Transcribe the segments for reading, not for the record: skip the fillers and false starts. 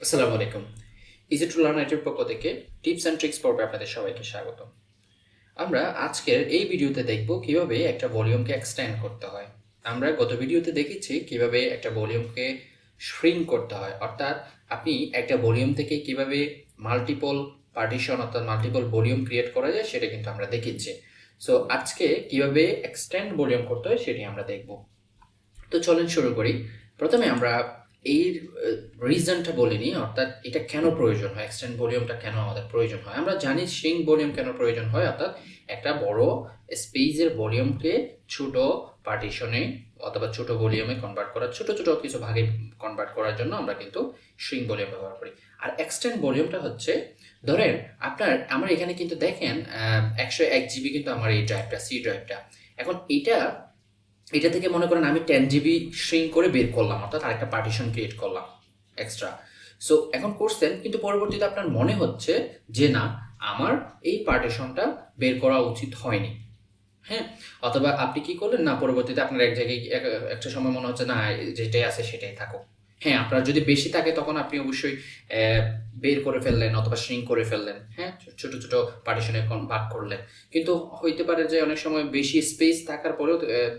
আসসালামু আলাইকুম। EasyToLearn এর পক্ষ থেকে টিপস অ্যান্ড ট্রিক্স পর্বে আপনাদের সবাইকে স্বাগত। আমরা আজকের এই ভিডিওতে দেখব কিভাবে একটা ভলিউমকে এক্সটেন্ড করতে হয়। আমরা গত ভিডিওতে দেখেছি কিভাবে একটা ভলিউমকে শ্রিঙ্ক করতে হয়, অর্থাৎ আপনি একটা ভলিউম থেকে কিভাবে মাল্টিপল পার্টিশন অর্থাৎ মাল্টিপল ভলিউম ক্রিয়েট করা যায় সেটা কিন্তু আমরা দেখেছি। সো আজকে কিভাবে এক্সটেন্ড ভলিউম করতে হয় সেটি আমরা দেখব। তো চলেন শুরু করি। প্রথমে আমরা এই রিজনটা বলে নিই, অর্থাৎ এটা কেন প্রয়োজন হয়, এক্সটেন্ড ভলিউমটা কেন আমাদের প্রয়োজন হয়। আমরা জানি শ্রিঙ্ক ভলিউম কেন প্রয়োজন হয়, অর্থাৎ একটা বড় স্পেসের ভলিউমকে ছোট পার্টিশনে অথবা ছোট ভলিউমে কনভার্ট করা, ছোট ছোট কিছু ভাগে কনভার্ট করার জন্য আমরা কিন্তু শ্রিঙ্ক ভলিউম ব্যবহার করি। আর এক্সটেন্ড ভলিউমটা হচ্ছে, ধরেন আমার এখানে কিন্তু দেখেন 101 জিবি কিন্তু আমার এই ড্রাইভটা, সি ড্রাইভটা। এখন এটা থেকে মনে করেন আমি 10 জিবি শ্রিঙ্ক করে বের করলাম, অর্থাৎ আরেকটা পার্টিশন ক্রিয়েট করলাম এক্সট্রা। সো এখন করছেন, কিন্তু পরবর্তীতে আপনার মনে হচ্ছে যে না, আমার এই পার্টিশনটা বের করা উচিত হয়নি। হ্যাঁ, অথবা আপনি কি করলেন না, পরবর্তীতে আপনার এক জায়গায় একটা সময় মনে হচ্ছে না, যেটাই আছে সেটাই থাকুক। হ্যাঁ, আপনার যদি বেশি থাকে তখন আপনি অবশ্যই বের করে ফেললেন অথবা শ্রিঙ্ক করে ফেললেন। হ্যাঁ, ছোট ছোট পার্টিশনে ভাগ করলেন। কিন্তু হইতে পারে যে অনেক সময় বেশি স্পেস থাকার পরেও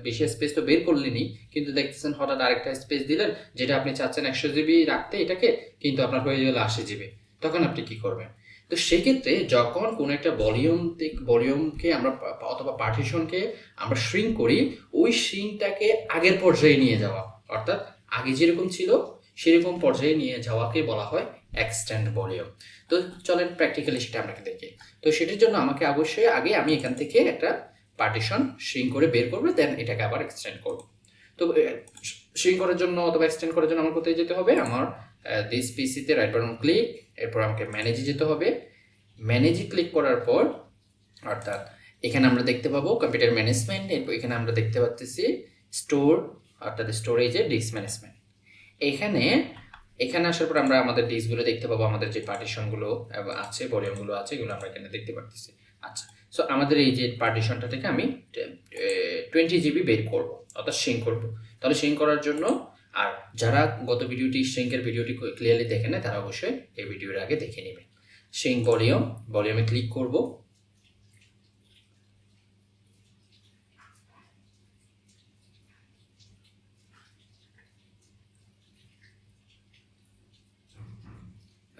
বেশি স্পেস তো বের করলেনই, কিন্তু দেখতেছেন হঠাৎ আরেকটা স্পেস দিলেন যেটা আপনি চাচ্ছেন 100 জিবি রাখতে এটাকে, কিন্তু আপনার হয়ে গেল 80 জিবি। তখন আপনি কি করবেন? তো সেক্ষেত্রে যখন কোনো একটা ভলিউমকে আমরা অথবা পার্টিশনকে আমরা শ্রিঙ্ক করি, ওই শ্রিঙ্কটাকে আগের পর্যায়ে নিয়ে যাওয়া, অর্থাৎ আগে যেরকম ছিল সেরকম পর্যায়ে নিয়ে যাওয়াকে বলা হয় এক্সটেন্ড ভলিউম। তো চলেন প্র্যাকটিক্যালি সেটা আমরা দেখি। তো সেটার জন্য আমাকে অবশ্যই আগে আমি এখান থেকে একটা পার্টিশন শ্রিঙ্ক করে বের করবো, দেন এটাকে আবার এক্সটেন্ড করবো। তো শ্রিঙ্ক করার জন্য অথবা এক্সটেন্ড করার জন্য আমার কোথায় যেতে হবে? আমার দিস পিসিতে রাইট বাটন ক্লিক, এরপর আমাকে ম্যানেজে যেতে হবে। ম্যানেজে ক্লিক করার পর, অর্থাৎ এখানে আমরা দেখতে পাবো কম্পিউটার ম্যানেজমেন্ট, এরপর এখানে আমরা দেখতে পাচ্ছি স্টোর, অর্থাৎ স্টোরেজে ডিস্ক ম্যানেজমেন্ট। এখানে আসার পর আমরা আমাদের ডিস্কগুলো দেখতে পাবো, আমাদের যে পার্টিশনগুলো আছে, ভলিউমগুলো আছে, এগুলো আমরা এখানে দেখতে পাচ্ছি। আচ্ছা, সো আমাদের এই যে পার্টিশনটা থেকে আমি 20 জিবি বের করবো, অর্থাৎ শ্রিঙ্ক করবো। তাহলে শ্রিঙ্ক করার জন্য, আর যারা গত ভিডিওটি শ্রিঙ্কের ভিডিওটি ক্লিয়ারলি দেখে নেয় তারা অবশ্যই এই ভিডিওর আগে দেখে নেবেন। শ্রিঙ্ক ভলিউমে ক্লিক করব।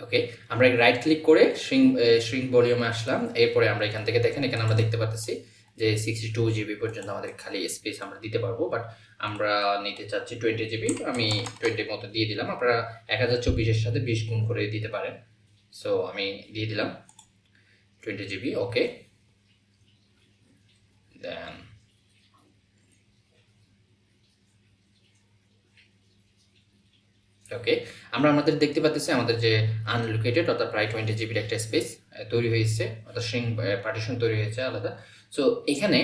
ওকে, আমরা রাইট ক্লিক করে শ্রিঙ্ক ভলিউমে আসলাম। এরপরে আমরা এখান থেকে দেখেন, এখানে আমরা দেখতে পাচ্ছি যে 62 জিবি পর্যন্ত আমাদের খালি স্পেস আমরা দিতে পারবো, বাট আমরা নিতে চাচ্ছি 20 জিবি। আমি 20 মতো দিয়ে দিলাম। আপনারা 1024-এর সাথে 20 গুণ করে দিতে পারেন। সো আমি দিয়ে দিলাম 20 জিবি। ওকে, দেন ওকে, আমাদের দেখতে পাচ্ছি আমাদের যে আনলোকেটেড অর্থাৎ প্রায় 20 জিবির একটা স্পেস তৈরি হয়েছে, অর্থাৎ শ্রিঙ্ক পার্টিশন তৈরি হয়েছে আলাদা। সো এখানে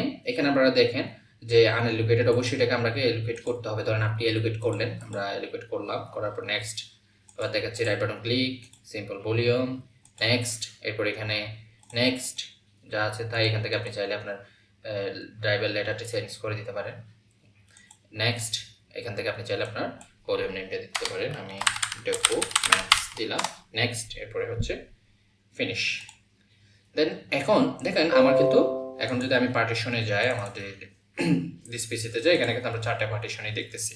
আপনারা দেখেন যে আনএলোকেটেড, অবশ্যই এটাকে আমাকে এলোকেট করতে হবে। ধরেন আপনি এলোকেট করলেন, আমরা এলোকেট করলাম, করার পর নেক্সট, আবার দেখাচ্ছি right button click, simple volume, next, এরপর এখানে নেক্সট যা আছে তাই এখান থেকে আপনি চাইলে আপনার ড্রাইভার লেটারটি চেঞ্জ করে দিতে পারেন। নেক্সট, এখান থেকে আপনি চাইলে আপনার ভলিউম নেমটা দিতে পারেন। আমি ডেকো ম্যাক্স দিলাম। নেক্সট, এরপরে হচ্ছে ফিনিশ। দেন এখন দেখেন আমার কিন্তু এখন যদি আমি পার্টিশনে যাই, আমাদের দিস পিসিতে যাই, এখানে কিন্তু আমরা 4টা পার্টিশনই দেখতেছি।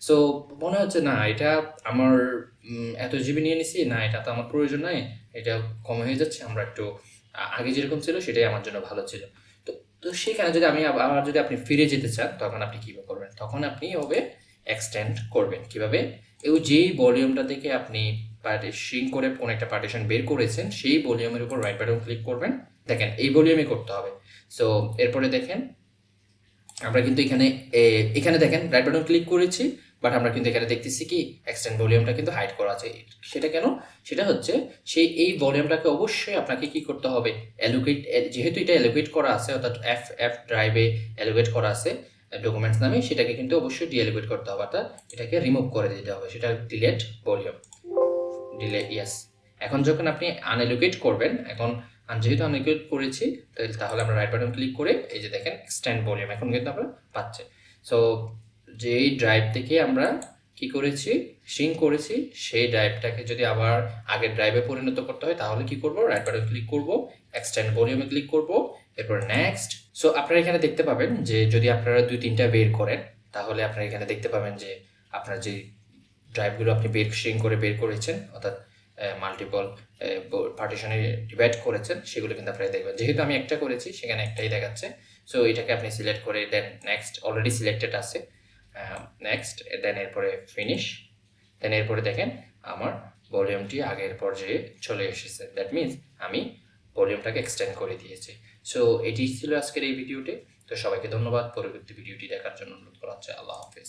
সো মনে হচ্ছে না, এটা আমার এত জিবি নিয়ে নিছি, না এটা তো আমার প্রয়োজন নাই, এটা কম হয়ে যাচ্ছে, আমরা একটু আগে যেরকম ছিল সেটাই আমার জন্য ভালো ছিল। তো তো সেখানে যদি আবার যদি আপনি ফিরে যেতে চান, তখন আপনি কীভাবে করবেন? তখন আপনি হবে এক্সটেন্ড করবেন কিভাবে? যেই ভলিউমটা থেকে আপনি শ্রিঙ্ক করে কোনো একটা পার্টিশন বের করেছেন, সেই ভলিউমের উপর রাইট বাটন ক্লিক করবেন। দেখেন এই ভলিউমে করতে হবে। সো এরপরে দেখেন আমরা কিন্তু এখানে দেখেন রাইট বাটন ক্লিক করেছি, বাট আমরা কিন্তু এখানে দেখতেছি কি এক্সটেন্ড ভলিউমটা কিন্তু হাইড করা আছে। সেটা কেন? সেটা হচ্ছে এই ভলিউমটাকে অবশ্যই আপনাকে কি করতে হবে, অ্যালোকেট, যেহেতু এটা অ্যালোকেট করা আছে, অর্থাৎ এফ ড্রাইভে অ্যালোকেট করা আছে ডকুমেন্টস নামে, সেটাকে কিন্তু অবশ্যই ডিএলোকেট করতে হবে, অর্থাৎ এটাকে রিমুভ করে দিতে হবে। সেটা ডিলেট ভলিউম, ইয়েস। এখন যখন আপনি আনএলোকেট করবেন, যেহেতু আনএলোকেট করেছি, তাহলে আমরা রাইট বাটন ক্লিক করে এই যে দেখেন এক্সটেন্ড ভলিউম এখন কিন্তু আমরা পাচ্ছি। সো যেই ড্রাইভ থেকে আমরা কি করেছি, সিঙ্ক করেছি, সেই ড্রাইভটাকে যদি আবার আগের ড্রাইভে পরিণত করতে হয় তাহলে কি করব, রাইট বাটন ক্লিক করব, এক্সটেন্ড ভলিউমে ক্লিক করব, এরপর নেক্সট। সো আপনারা এখানে দেখতে পাবেন যে যদি আপনারা 2-3টা বের করেন তাহলে আপনারা এখানে দেখতে পাবেন যে আপনার যে ড্রাইভগুলো আপনি সিঙ্ক করে বের করেছেন, অর্থাৎ মাল্টিপল পার্টিশনে ডিভাইড করেছেন, সেগুলো কিন্তু আপনারা দেখবেন। যেহেতু আমি একটা করেছি সেখানে একটাই দেখাচ্ছে। সো এটাকে আপনি সিলেক্ট করে দেন নেক্সট, অলরেডি সিলেক্টেড আছে, নেক্সট, দেন এরপরে ফিনিশ, দেন এরপরে দেখেন আমার ভলিউমটি আগের পর্যায়ে চলে এসেছে। দ্যাট মিনস আমি ভলিউমটাকে এক্সটেন্ড করে দিয়েছি। সো এটি ছিল আজকের এই ভিডিওটি। তো সবাইকে ধন্যবাদ। পরবর্তী ভিডিওটি দেখার জন্য অনুরোধ করা হচ্ছে। আল্লাহ হাফেজ।